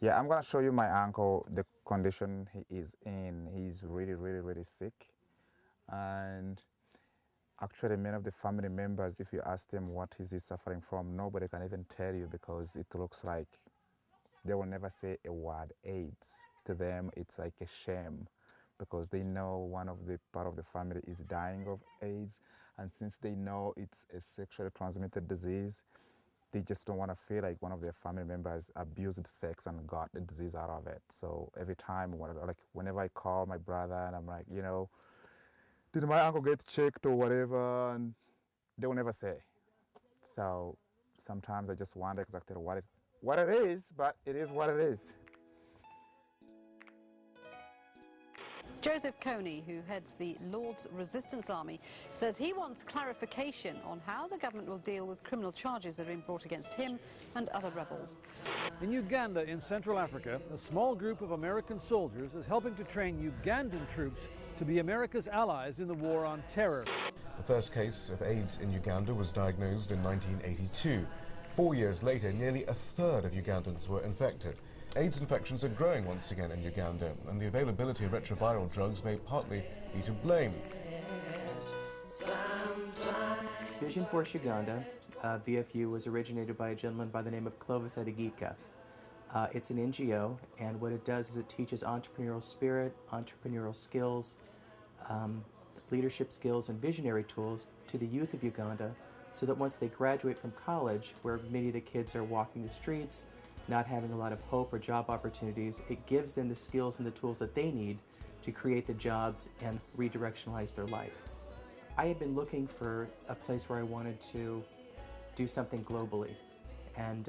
Yeah, I'm gonna show you my uncle, the condition he is in. He's really, really, really sick. And actually, many of the family members, if you ask them what is he suffering from, nobody can even tell you because it looks like they will never say a word AIDS. To them, it's like a shame because they know one of the part of the family is dying of AIDS. And since they know it's a sexually transmitted disease, they just don't want to feel like one of their family members abused sex and got the disease out of it. So every time, whenever I call my brother and I'm like, did my uncle get checked or whatever, and they will never say. So sometimes I just wonder exactly what it is, but it is what it is. Joseph Coney, who heads the Lord's Resistance Army, says he wants clarification on how the government will deal with criminal charges that have been brought against him and other rebels. In Uganda, in Central Africa, a small group of American soldiers is helping to train Ugandan troops to be America's allies in the war on terror. The first case of AIDS in Uganda was diagnosed in 1982. 4 years later, nearly a third of Ugandans were infected. AIDS infections are growing once again in Uganda, and the availability of retroviral drugs may partly be to blame. VisionForce Uganda, VFU, was originated by a gentleman by the name of Clovis Ategeka. It's an NGO, and what it does is it teaches entrepreneurial spirit, entrepreneurial skills, leadership skills, and visionary tools to the youth of Uganda so that once they graduate from college, where many of the kids are walking the streets, not having a lot of hope or job opportunities, it gives them the skills and the tools that they need to create the jobs and redirectionalize their life. I had been looking for a place where I wanted to do something globally, and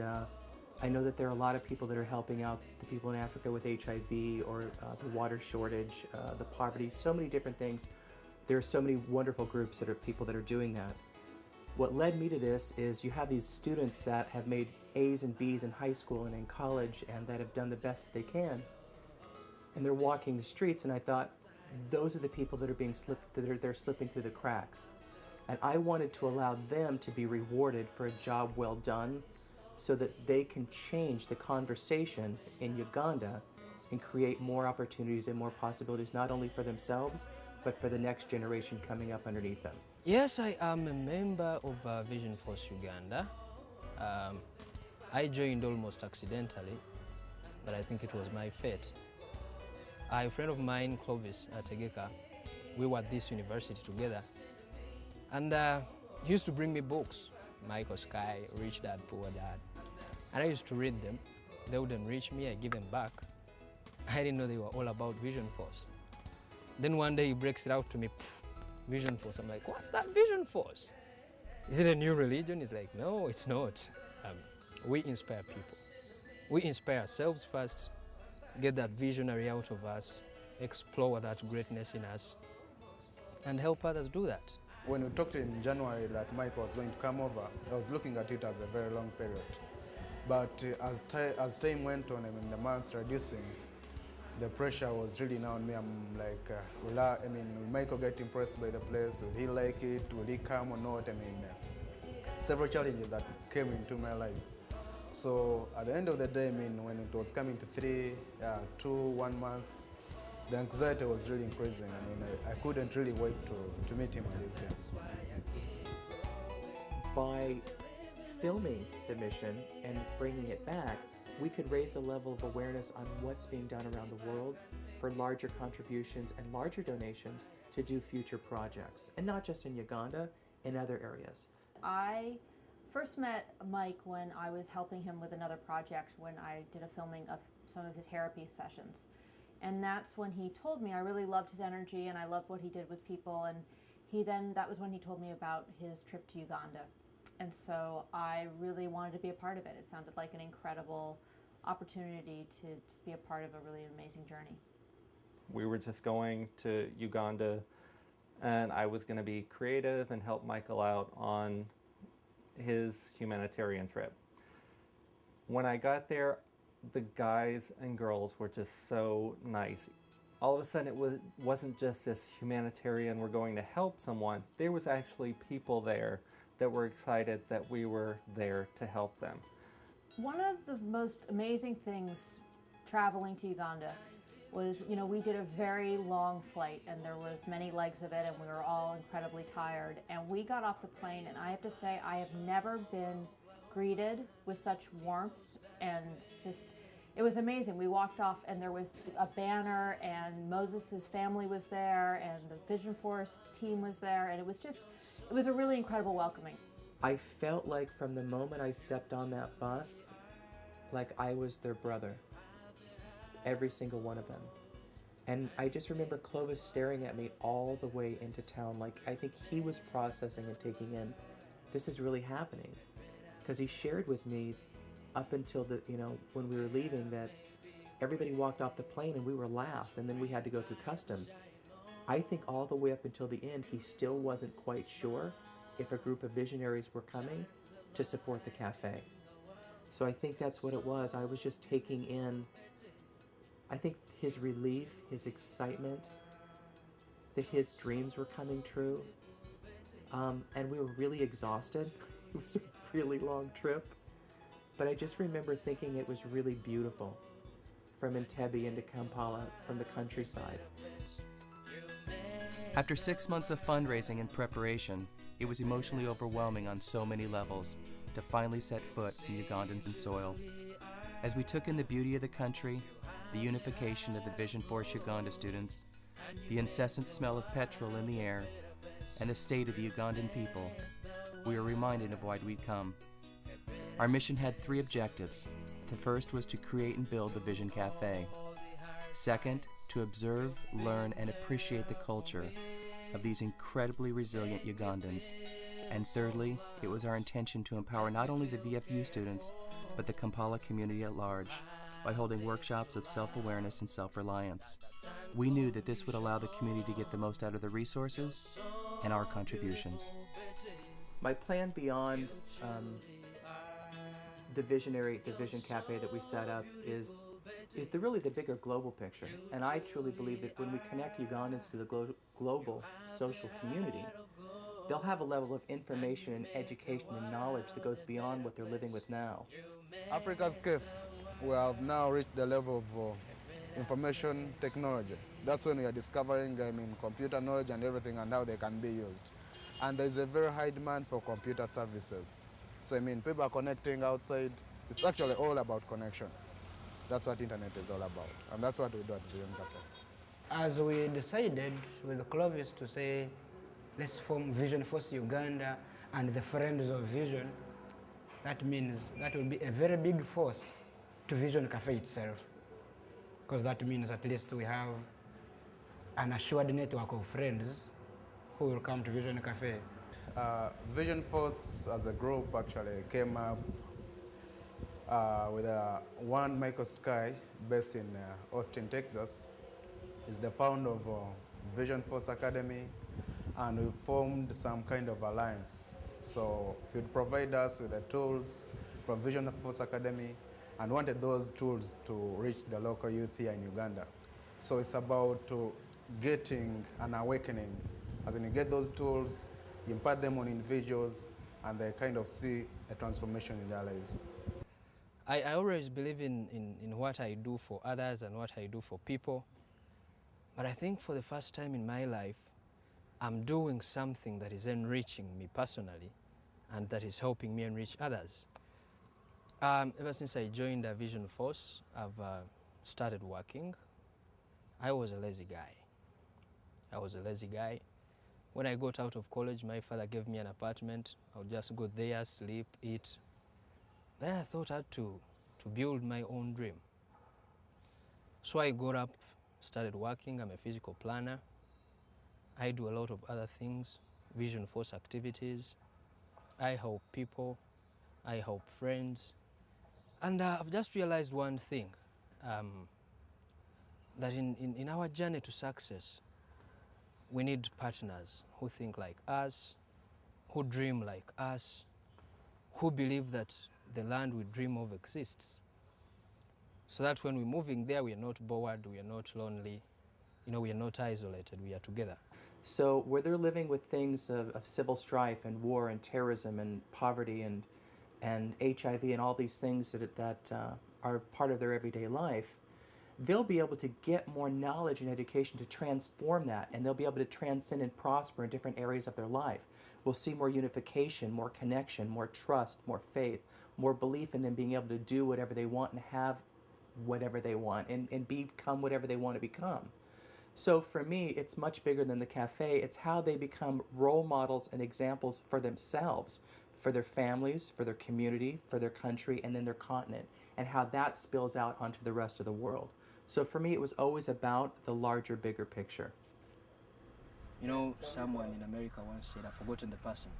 I know that there are a lot of people that are helping out the people in Africa with HIV or the water shortage, the poverty, so many different things. There are so many wonderful groups that are people that are doing that. What led me to this is you have these students that have made A's and B's in high school and in college and that have done the best they can, and they're walking the streets, and I thought, those are the people that are being they're slipping through the cracks. And I wanted to allow them to be rewarded for a job well done so that they can change the conversation in Uganda and create more opportunities and more possibilities, not only for themselves, but for the next generation coming up underneath them. Yes, I am a member of VisionForce Uganda. I joined almost accidentally, but I think it was my fate. A friend of mine, Clovis Ategeka, we were at this university together, and he used to bring me books, Michael Sky, Rich Dad, Poor Dad, and I used to read them. They wouldn't reach me, I give them back. I didn't know they were all about VisionForce. Then one day he breaks it out to me, VisionForce. I'm like, what's that VisionForce? Is it a new religion? He's like, no, it's not. We inspire people. We inspire ourselves first, get that visionary out of us, explore that greatness in us, and help others do that. When we talked in January that Mike was going to come over, I was looking at it as a very long period. But as time went on, the months reducing, the pressure was really now on me. I'm like, will Michael get impressed by the place? Will he like it? Will he come or not? Several challenges that came into my life. So at the end of the day, when it was coming to 1 month, the anxiety was really increasing. I couldn't really wait to meet him at this time. By filming the mission and bringing it back, we could raise a level of awareness on what's being done around the world for larger contributions and larger donations to do future projects, and not just in Uganda, in other areas. I first met Mike when I was helping him with another project when I did a filming of some of his therapy sessions. And that's when he told me I really loved his energy and I loved what he did with people, and that was when he told me about his trip to Uganda. And so I really wanted to be a part of it. It sounded like an incredible opportunity to just be a part of a really amazing journey. We were just going to Uganda, and I was going to be creative and help Michael out on his humanitarian trip. When I got there, the guys and girls were just so nice. All of a sudden, it wasn't just this humanitarian, we're going to help someone. There was actually people there that were excited that we were there to help them. One of the most amazing things traveling to Uganda was, you know, we did a very long flight and there was many legs of it and we were all incredibly tired. And we got off the plane and I have to say I have never been greeted with such warmth and just, it was amazing. We walked off and there was a banner and Moses' family was there and the VisionForce team was there and it was a really incredible welcoming. I felt like from the moment I stepped on that bus, like I was their brother. Every single one of them. And I just remember Clovis staring at me all the way into town, like I think he was processing and taking in, this is really happening. Because he shared with me up until the, you know, when we were leaving that everybody walked off the plane and we were last and then we had to go through customs. I think all the way up until the end, he still wasn't quite sure if a group of visionaries were coming to support the cafe. So I think that's what it was. I was just taking in, I think his relief, his excitement, that his dreams were coming true. And we were really exhausted. It was a really long trip. But I just remember thinking it was really beautiful from Entebbe into Kampala, from the countryside. After 6 months of fundraising and preparation, it was emotionally overwhelming on so many levels to finally set foot in Ugandan soil. As we took in the beauty of the country, the unification of the VisionForce Uganda students, the incessant smell of petrol in the air, and the state of the Ugandan people, we were reminded of why we'd come. Our mission had 3 objectives. The first was to create and build the Vision Cafe. Second, to observe, learn, and appreciate the culture of these incredibly resilient Ugandans. And thirdly, it was our intention to empower not only the VFU students, but the Kampala community at large, by holding workshops of self-awareness and self-reliance. We knew that this would allow the community to get the most out of the resources and our contributions. My plan beyond the Vision Cafe that we set up is really the bigger global picture. And I truly believe that when we connect Ugandans to the global social community, they'll have a level of information and education and knowledge that goes beyond what they're living with now. Africa's case, we have now reached the level of information technology. That's when we are discovering, computer knowledge and everything and how they can be used. And there's a very high demand for computer services. So people are connecting outside. It's actually all about connection. That's what internet is all about. And that's what we do at Vision Cafe. As we decided with Clovis to say, let's form VisionForce Uganda and the Friends of Vision, that means that will be a very big force to Vision Cafe itself. Because that means at least we have an assured network of friends who will come to Vision Cafe. VisionForce as a group actually came up with one Michael Sky based in Austin, Texas. He's the founder of VisionForce Academy, and we formed some kind of alliance. So he would provide us with the tools from VisionForce Academy and wanted those tools to reach the local youth here in Uganda. So it's about getting an awakening. As in you get those tools, you impart them on individuals, and they kind of see a transformation in their lives. I always believe in what I do for others and what I do for people. But I think for the first time in my life, I'm doing something that is enriching me personally and that is helping me enrich others. Ever since I joined VisionForce, I've started working. I was a lazy guy. When I got out of college, my father gave me an apartment. I would just go there, sleep, eat. Then I thought I had to build my own dream. So I got up, started working. I'm a physical planner. I do a lot of other things, VisionForce activities. I help people, I help friends. And I've just realized one thing, that in our journey to success, we need partners who think like us, who dream like us, who believe that the land we dream of exists. So that when we're moving there, we are not bored, we are not lonely, we are not isolated, we are together. So where they're living with things of civil strife and war and terrorism and poverty and HIV and all these things that are part of their everyday life, they'll be able to get more knowledge and education to transform that, and they'll be able to transcend and prosper in different areas of their life. We'll see more unification, more connection, more trust, more faith, more belief in them being able to do whatever they want and have whatever they want and become whatever they want to become. So for me, it's much bigger than the cafe. It's how they become role models and examples for themselves, for their families, for their community, for their country, and then their continent, and how that spills out onto the rest of the world. So for me, it was always about the larger, bigger picture. You know, someone in America once said, I've forgotten the person,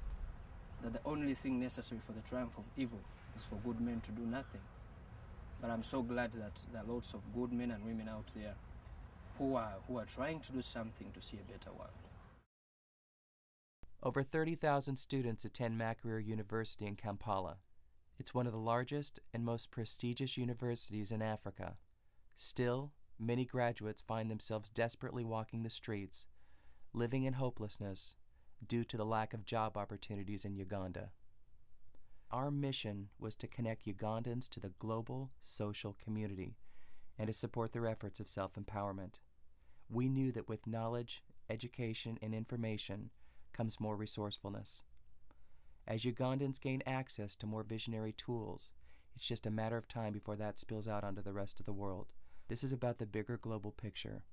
that the only thing necessary for the triumph of evil is for good men to do nothing. But I'm so glad that there are lots of good men and women out there who are trying to do something to see a better world. Over 30,000 students attend Makerere University in Kampala. It's one of the largest and most prestigious universities in Africa. Still, many graduates find themselves desperately walking the streets, living in hopelessness due to the lack of job opportunities in Uganda. Our mission was to connect Ugandans to the global social community and to support their efforts of self-empowerment. We knew that with knowledge, education, and information comes more resourcefulness. As Ugandans gain access to more visionary tools, it's just a matter of time before that spills out onto the rest of the world. This is about the bigger global picture.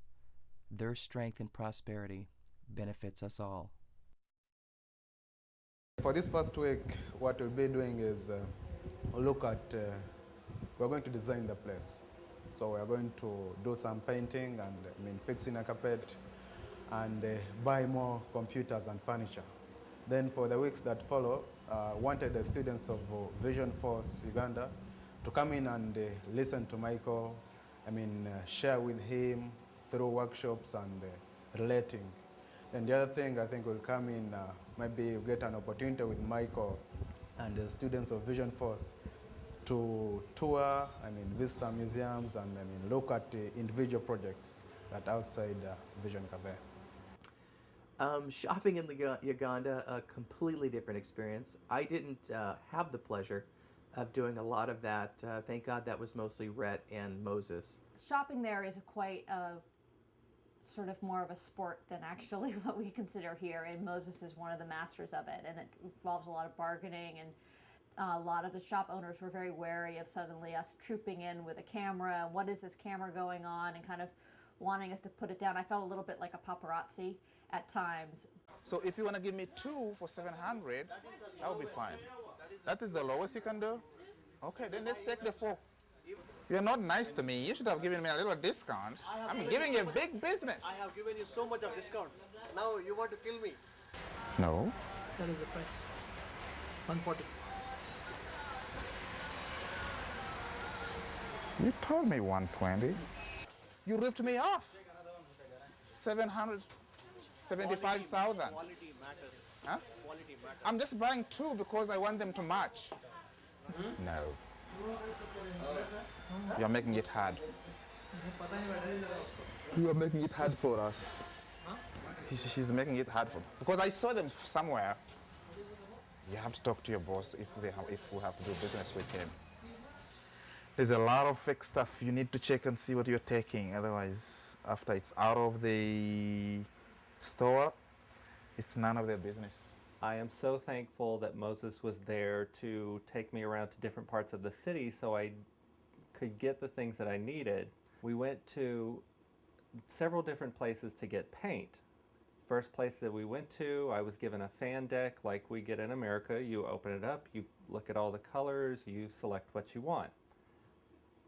Their strength and prosperity benefits us all. For this first week, what we'll be doing is look at, we're going to design the place. So we're going to do some painting and fixing a carpet and buy more computers and furniture. Then for the weeks that follow, wanted the students of VisionForce Uganda to come in and listen to Michael, share with him through workshops and relating. And the other thing I think will come in, maybe you get an opportunity with Michael and the students of VisionForce to tour, visit some museums and look at individual projects that outside Vision Cafe. Shopping in Uganda, a completely different experience. I didn't have the pleasure of doing a lot of that. Thank God that was mostly Rhett and Moses. Shopping there is quite sort of more of a sport than actually what we consider here, and Moses is one of the masters of it, and it involves a lot of bargaining, and a lot of the shop owners were very wary of suddenly us trooping in with a camera. What is this camera going on? And kind of wanting us to put it down. I felt a little bit like a paparazzi at times. So if you want to give me 2 for 700, that would be fine. That is the lowest you can do? Okay, then let's take the 4. You're not nice to me. You should have given me a little discount. I'm giving you a big business. I have given you so much of discount. Now you want to kill me. No. That is the price. 140. You told me 120. You ripped me off. 775,000. Quality matters. Huh? Quality matters. I'm just buying 2 because I want them to match. No. You're making it hard. You are making it hard for us. She's making it hard for me. Because I saw them somewhere. You have to talk to your boss if we have to do business with him. There's a lot of fake stuff you need to check and see what you're taking. Otherwise, after it's out of the store, it's none of their business. I am so thankful that Moses was there to take me around to different parts of the city so I could get the things that I needed. We went to several different places to get paint. First place that we went to, I was given a fan deck like we get in America. You open it up, you look at all the colors, you select what you want.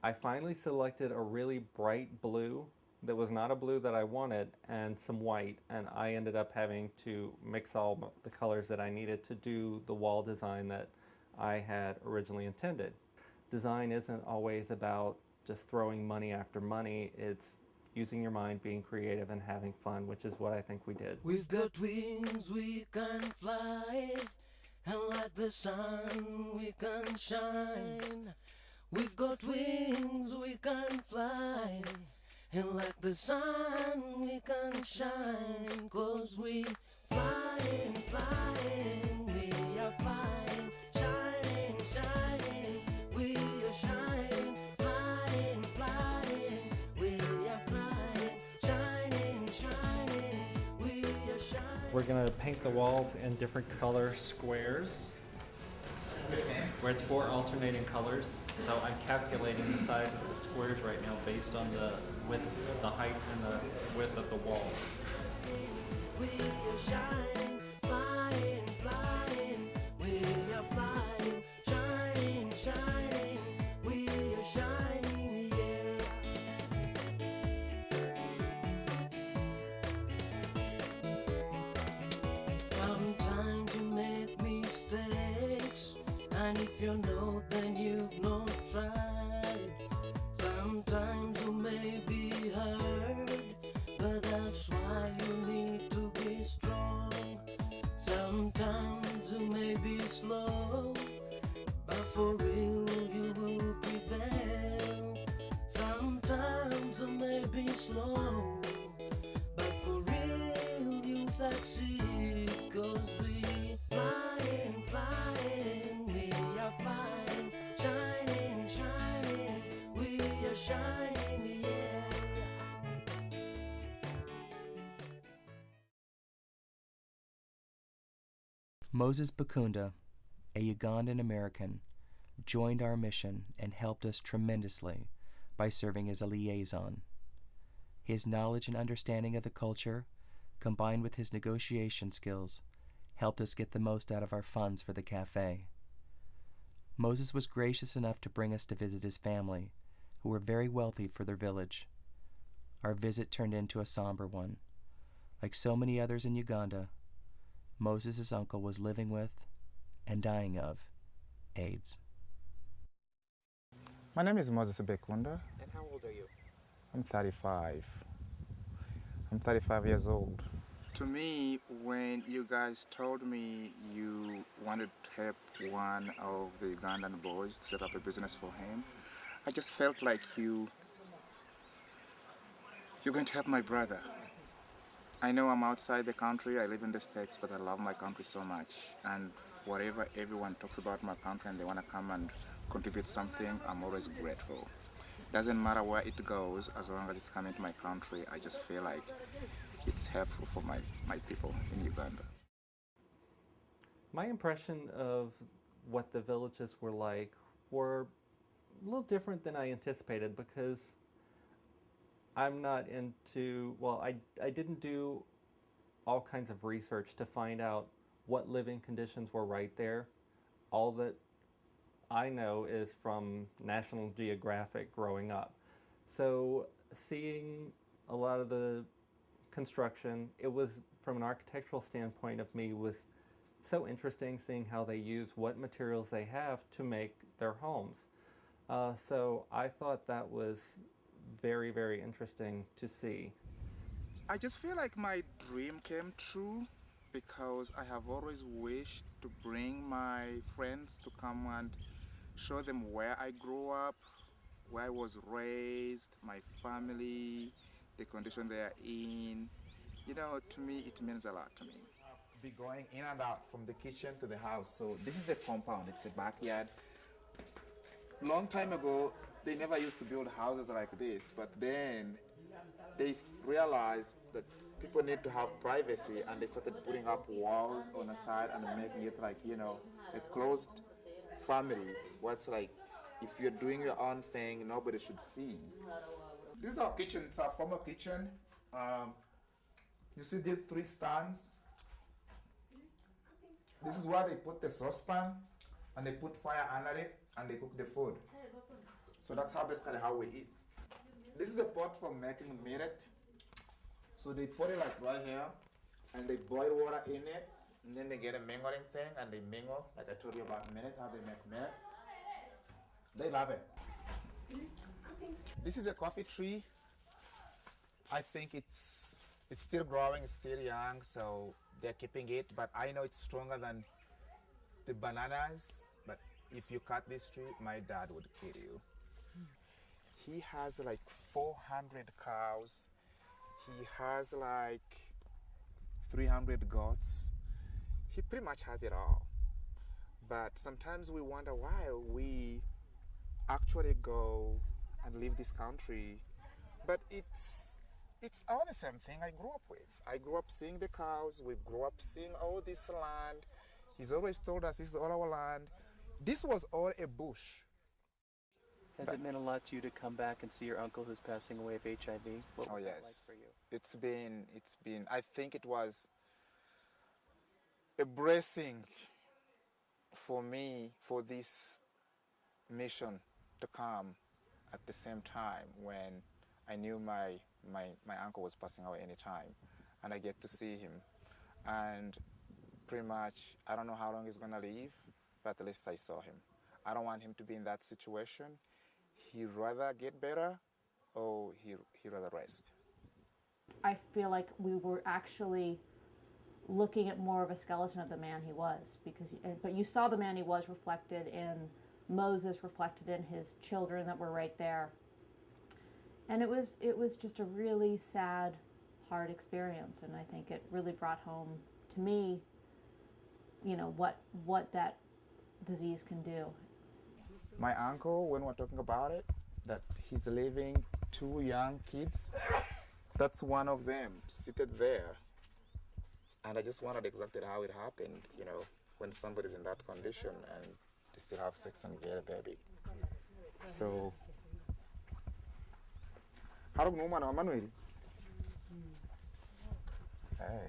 I finally selected a really bright blue that was not a blue that I wanted and some white, and I ended up having to mix all the colors that I needed to do the wall design that I had originally intended. Design isn't always about just throwing money after money. It's using your mind, being creative, and having fun, which is what I think we did. We've got wings, we can fly, and like the sun we can shine. We've got wings, we can fly, and like the sun we can shine. 'Cause we flying, flying, we are flying, shining, shining, we are shining, flying, flying, we we're going to paint the walls in different color squares where it's 4 alternating colors. So I'm calculating the size of the squares right now based on the width, the height, and the width of the wall. We are shining, flying, flying. We are flying, shining, shining. We are shining, yeah. Sometimes you make mistakes, and if you know, then you've not tried. Sometimes you may be hurt, but that's why you need to be strong. Sometimes you may be slow, but for real you will prevail. Sometimes you may be slow, but for real you'll succeed. 'Cause we flying, flying, we are flying, shining, shining, we are shining, yeah. Moses Bakunda, a Ugandan American, joined our mission and helped us tremendously by serving as a liaison. His knowledge and understanding of the culture, combined with his negotiation skills, helped us get the most out of our funds for the cafe. Moses was gracious enough to bring us to visit his family, who were very wealthy for their village. Our visit turned into a somber one. Like so many others in Uganda, Moses' uncle was living with and dying of AIDS. My name is Moses Bakunda. And how old are you? I'm 35. I'm 35 years old. To me, when you guys told me you wanted to help one of the Ugandan boys to set up a business for him, I just felt like you're going to help my brother. I know I'm outside the country, I live in the States, but I love my country so much. And whatever everyone talks about my country and they want to come and contribute something, I'm always grateful. Doesn't matter where it goes, as long as it's coming to my country, I just feel like it's helpful for my people in Uganda. My impression of what the villages were like were a little different than I anticipated because I'm not into, well, I didn't do all kinds of research to find out what living conditions were right there. All that I know is from National Geographic growing up. So seeing a lot of the construction, it was, from an architectural standpoint of me, was so interesting seeing how they use what materials they have to make their homes. So I thought that was very, very interesting to see. I just feel like my dream came true because I have always wished to bring my friends to come and show them where I grew up, where I was raised, my family, the condition they are in. You know, to me, it means a lot to me. Be going in and out from the kitchen to the house. So this is the compound, it's a backyard. Long time ago, they never used to build houses like this, but then they realized that people need to have privacy and they started putting up walls on the side and making it like, you know, a closed family. What's like, if you're doing your own thing, nobody should see. This is our kitchen, it's our former kitchen. You see these 3 stands? This is where they put the saucepan and they put fire under it and they cook the food. So that's how basically how we eat. This is the pot for making millet. So they put it like right here and they boil water in it and then they get a mingling thing and they mingle, like I told you about millet, how they make millet. They love it. This is a coffee tree. I think it's still growing, it's still young, so they're keeping it, but I know it's stronger than the bananas, but if you cut this tree, my dad would kill you. He has like 400 cows. He has like 300 goats. He pretty much has it all. But sometimes we wonder why we actually go and leave this country. But it's it's all the same thing I grew up with. I grew up seeing the cows. We grew up seeing all this land. He's always told us this is all our land. This was all a bush. Has it meant a lot to you to come back and see your uncle who's passing away of HIV? What was that like for you? It's been, I think it was a blessing for me, for this mission to come at the same time when I knew my uncle was passing away any time, and I get to see him. And pretty much, I don't know how long he's gonna live, but at least I saw him. I don't want him to be in that situation. He'd rather get better, or he'd rather rest. I feel like we were actually looking at more of a skeleton of the man he was, but you saw the man he was reflected in Moses, reflected in his children that were right there. And it was just a really sad, hard experience, and I think it really brought home to me, you know, what that disease can do. My uncle, when we're talking about it, that he's leaving 2 young kids, that's one of them seated there. And I just wondered exactly how it happened, you know, when somebody's in that condition and they still have sex and get a baby. So, how do you know, Manuel? Hey.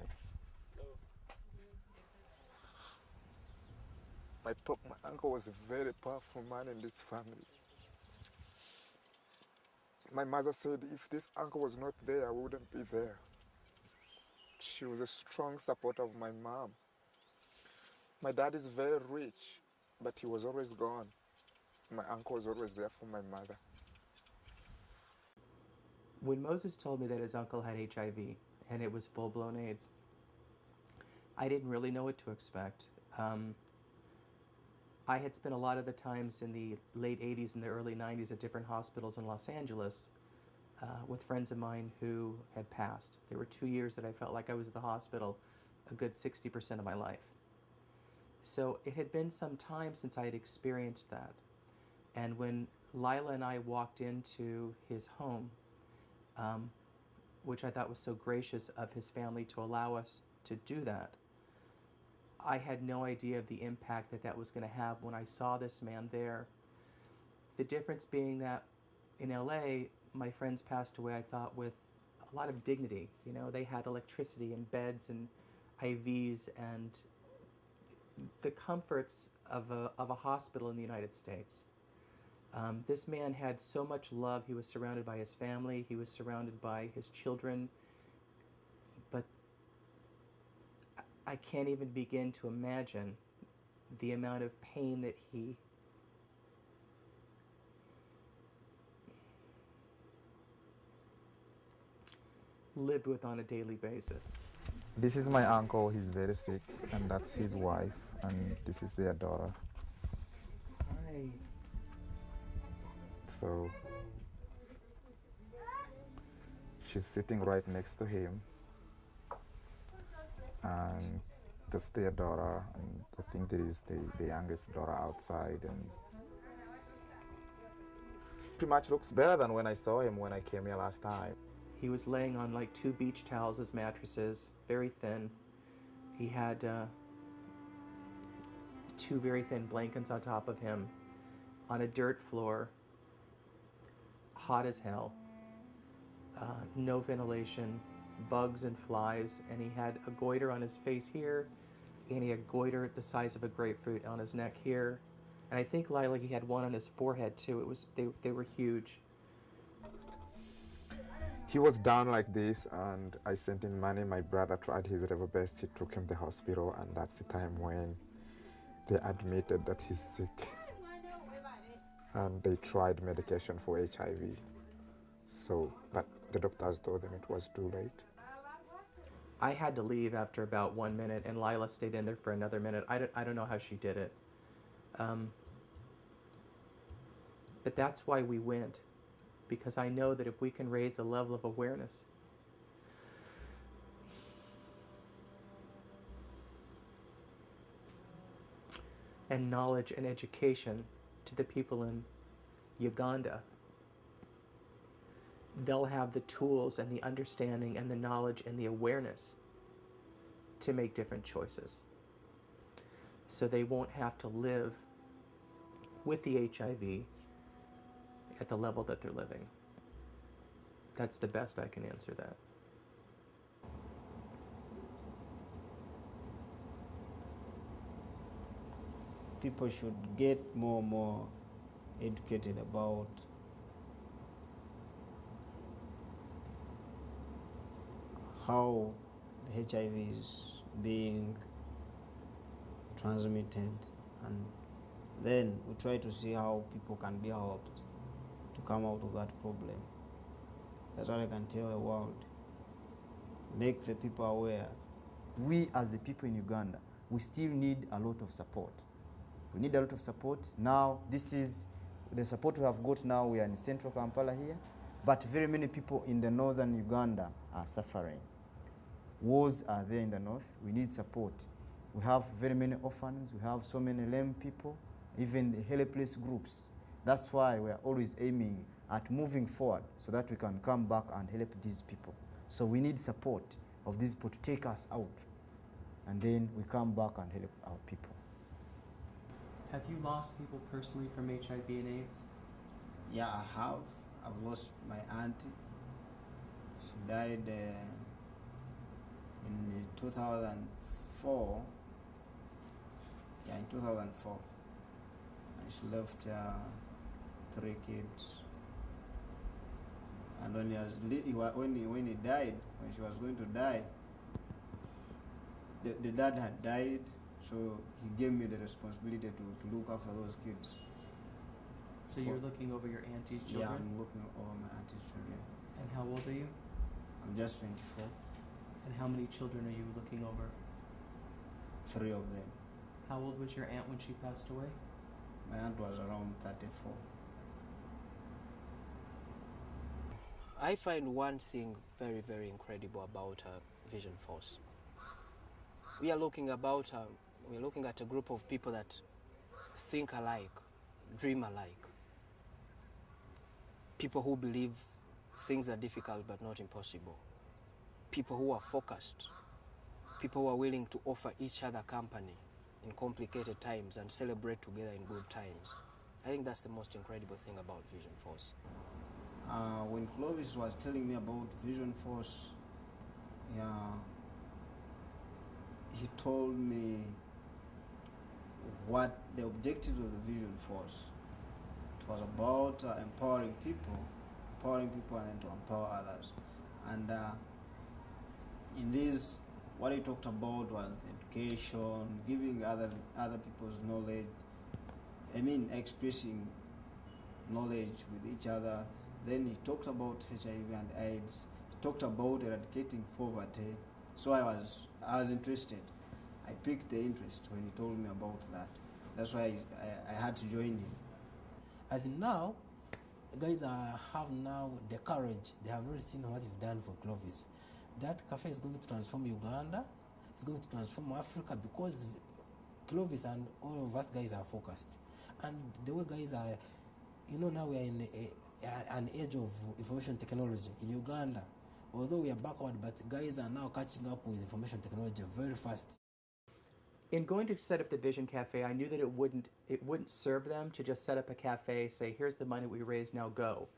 My uncle was a very powerful man in this family. My mother said if this uncle was not there, I wouldn't be there. She was a strong supporter of my mom. My dad is very rich, but he was always gone. My uncle was always there for my mother. When Moses told me that his uncle had HIV and it was full-blown AIDS, I didn't really know what to expect. I had spent a lot of the times in the late 80s and the early 90s at different hospitals in Los Angeles with friends of mine who had passed. There were 2 years that I felt like I was at the hospital a good 60% of my life. So it had been some time since I had experienced that. And when Lila and I walked into his home, which I thought was so gracious of his family to allow us to do that, I had no idea of the impact that that was going to have when I saw this man there. The difference being that in LA, my friends passed away, I thought, with a lot of dignity. You know, they had electricity and beds and IVs and the comforts of a hospital in the United States. This man had so much love. He was surrounded by his family. He was surrounded by his children. But I can't even begin to imagine the amount of pain that he lived with on a daily basis. This is my uncle. He's very sick, and that's his wife, and this is their daughter. Hi. So she's sitting right next to him, and that's their daughter, and I think there is the youngest daughter outside, and pretty much looks better than when I saw him when I came here last time. He was laying on like 2 beach towels as mattresses, very thin. He had 2 very thin blankets on top of him, on a dirt floor, hot as hell, no ventilation, bugs and flies, and he had a goiter on his face here, and he had goiter the size of a grapefruit on his neck here, and I think Lila, he had one on his forehead too. They were huge. He was down like this, and I sent in money. My brother tried his level best. He took him to the hospital, and that's the time when they admitted that he's sick. And they tried medication for HIV. So, but the doctors told them it was too late. I had to leave after about 1 minute, and Lila stayed in there for another minute. I don't know how she did it. But that's why we went, because I know that if we can raise the level of awareness, and knowledge and education to the people in Uganda, they'll have the tools and the understanding and the knowledge and the awareness to make different choices. So they won't have to live with the HIV at the level that they're living. That's the best I can answer that. People should get more educated about how the HIV is being transmitted, and then we try to see how people can be helped to come out of that problem. That's what I can tell the world. Make the people aware. We as the people in Uganda, we still need a lot of support. We need a lot of support. Now, this is the support we have got now. We are in central Kampala here, but very many people in the northern Uganda are suffering. Wars are there in the north. We need support. We have very many orphans. We have so many lame people, even the helpless groups. That's why we are always aiming at moving forward so that we can come back and help these people. So we need support of these people to take us out, and then we come back and help our people. Have you lost people personally from HIV and AIDS? Yeah, I have. I've lost my auntie. She died in 2004. Yeah, in 2004. And she left 3 kids. And when he died, when she was going to die, the dad had died, so he gave me the responsibility to look after those kids. So you're looking over your auntie's children? Yeah, I'm looking over my auntie's children. And how old are you? I'm just 24. And how many children are you looking over? 3 of them. How old was your aunt when she passed away? My aunt was around 34. I find one thing very, very incredible about VisionForce. We are looking at a group of people that think alike, dream alike. People who believe things are difficult but not impossible. People who are focused. People who are willing to offer each other company in complicated times and celebrate together in good times. I think that's the most incredible thing about VisionForce. When Clovis was telling me about VisionForce, he told me what the objective of the VisionForce. It was about empowering people and then to empower others. And in this, what he talked about was education, giving other people's knowledge. I mean, expressing knowledge with each other. Then he talked about HIV and AIDS. He talked about eradicating poverty. So I was interested. I picked the interest when he told me about that. That's why I had to join him. As in now, the guys have now the courage. They have already seen what you've done for Clovis. That cafe is going to transform Uganda. It's going to transform Africa because Clovis and all of us guys are focused. And the way guys are, now we are in an age of information technology in Uganda. Although we are backward, but guys are now catching up with information technology very fast. In going to set up the Vision Cafe, I knew that it wouldn't serve them to just set up a cafe, say, here's the money we raised, now go.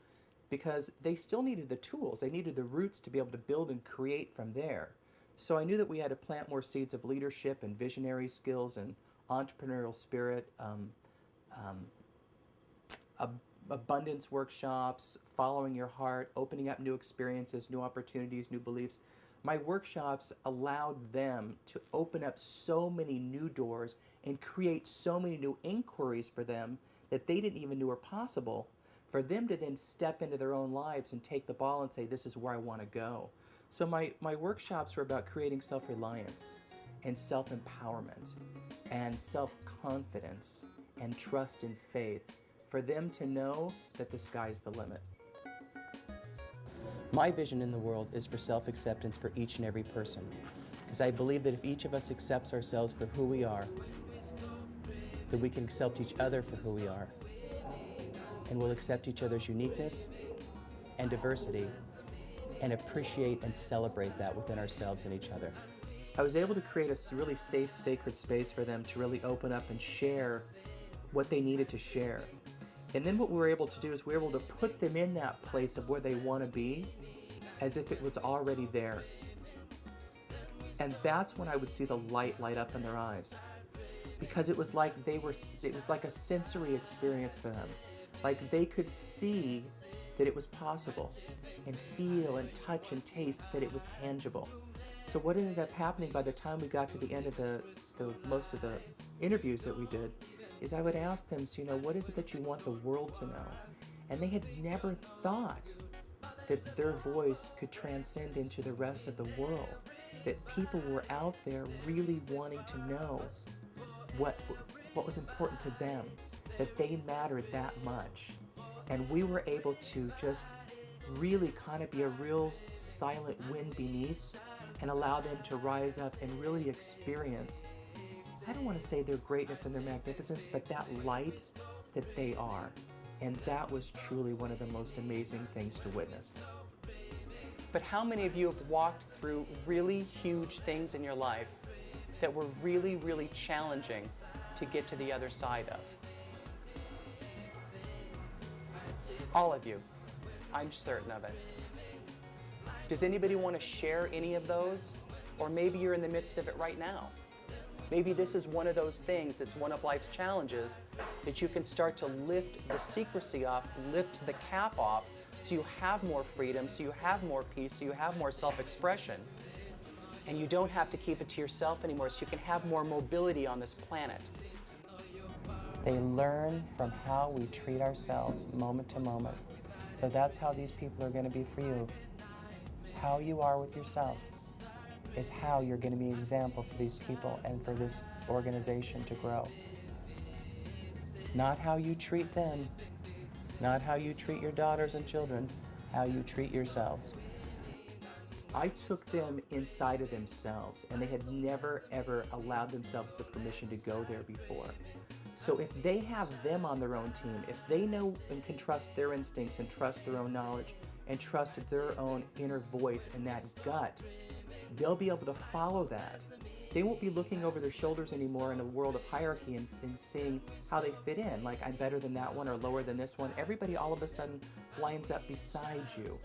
Because they still needed the tools. They needed the roots to be able to build and create from there. So I knew that we had to plant more seeds of leadership and visionary skills and entrepreneurial spirit, abundance workshops, following your heart, opening up new experiences, new opportunities, new beliefs. My workshops allowed them to open up so many new doors and create so many new inquiries for them that they didn't even know were possible, for them to then step into their own lives and take the ball and say, this is where I want to go. So my workshops were about creating self-reliance and self-empowerment and self-confidence and trust and faith for them to know that the sky's the limit. My vision in the world is for self-acceptance for each and every person, because I believe that if each of us accepts ourselves for who we are, then we can accept each other for who we are, and we'll accept each other's uniqueness, and diversity and appreciate and celebrate that within ourselves and each other. I was able to create a really safe, sacred space for them to really open up and share what they needed to share. And then what we were able to do is we were able to put them in that place of where they want to be as if it was already there. And that's when I would see the light up in their eyes. Because it was like it was like a sensory experience for them. Like they could see that it was possible and feel and touch and taste that it was tangible. So what ended up happening by the time we got to the end of the most of the interviews that we did is I would ask them, so, what is it that you want the world to know? And they had never thought that their voice could transcend into the rest of the world, that people were out there really wanting to know what was important to them, that they mattered that much. And we were able to just really kind of be a real silent wind beneath and allow them to rise up and really experience, I don't want to say their greatness and their magnificence, but that light that they are. And that was truly one of the most amazing things to witness. But how many of you have walked through really huge things in your life that were really, really challenging to get to the other side of? All of you. I'm certain of it. Does anybody want to share any of those? Or maybe you're in the midst of it right now. Maybe this is one of those things that's one of life's challenges that you can start to lift the secrecy off, lift the cap off, so you have more freedom, so you have more peace, so you have more self-expression. And you don't have to keep it to yourself anymore, so you can have more mobility on this planet. They learn from how we treat ourselves moment to moment. So that's how these people are going to be for you. How you are with yourself is how you're going to be an example for these people and for this organization to grow. Not how you treat them, not how you treat your daughters and children, how you treat yourselves. I took them inside of themselves, and they had never, ever allowed themselves the permission to go there before. So if they have them on their own team, if they know and can trust their instincts and trust their own knowledge and trust their own inner voice and that gut, they'll be able to follow that. They won't be looking over their shoulders anymore in a world of hierarchy and seeing how they fit in, like I'm better than that one or lower than this one. Everybody all of a sudden lines up beside you.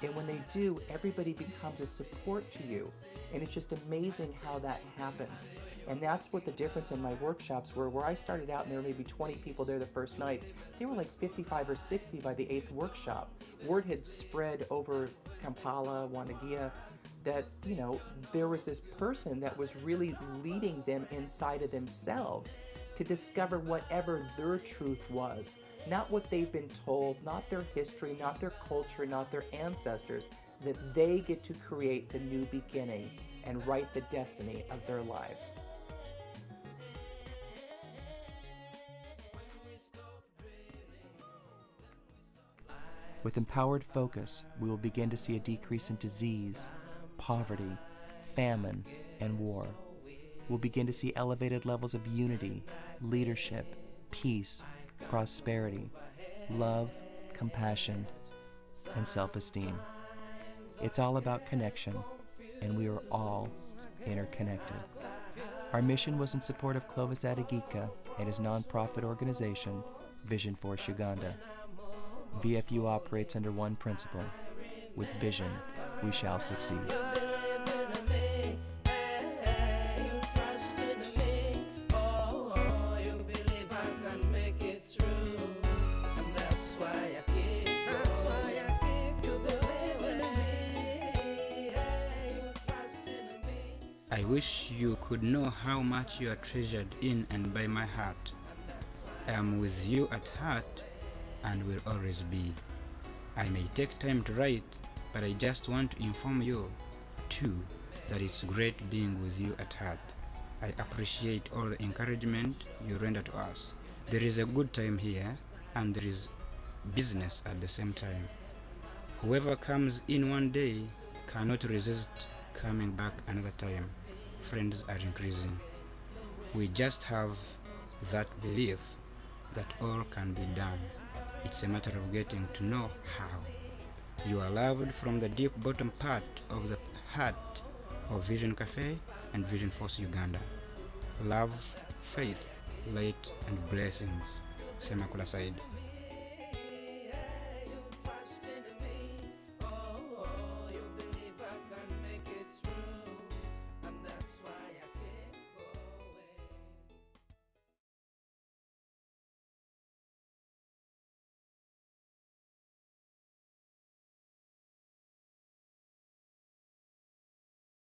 And when they do, everybody becomes a support to you. And it's just amazing how that happens. And that's what the difference in my workshops were, where I started out and there were maybe 20 people there the first night. They were like 55 or 60 by the 8th workshop. Word had spread over Kampala, Wandagia, that, there was this person that was really leading them inside of themselves to discover whatever their truth was. Not what they've been told, not their history, not their culture, not their ancestors, that they get to create the new beginning and write the destiny of their lives. With empowered focus, we will begin to see a decrease in disease, poverty, famine, and war. We'll begin to see elevated levels of unity, leadership, peace, prosperity, love, compassion, and self-esteem. It's all about connection, and we are all interconnected. Our mission was in support of Clovis Ategeka and his nonprofit organization, VisionForce Uganda. VFU operates under one principle: with vision, we shall succeed. I wish you could know how much you are treasured in and by my heart. I am with you at heart and will always be. I may take time to write, but I just want to inform you, too, that it's great being with you at heart. I appreciate all the encouragement you render to us. There is a good time here, and there is business at the same time. Whoever comes in one day cannot resist coming back another time. Friends are increasing. We just have that belief that all can be done. It's a matter of getting to know how. You are loved from the deep bottom part of the heart of Vision Cafe and VisionForce Uganda. Love, faith, light, and blessings. Sema Kula Said.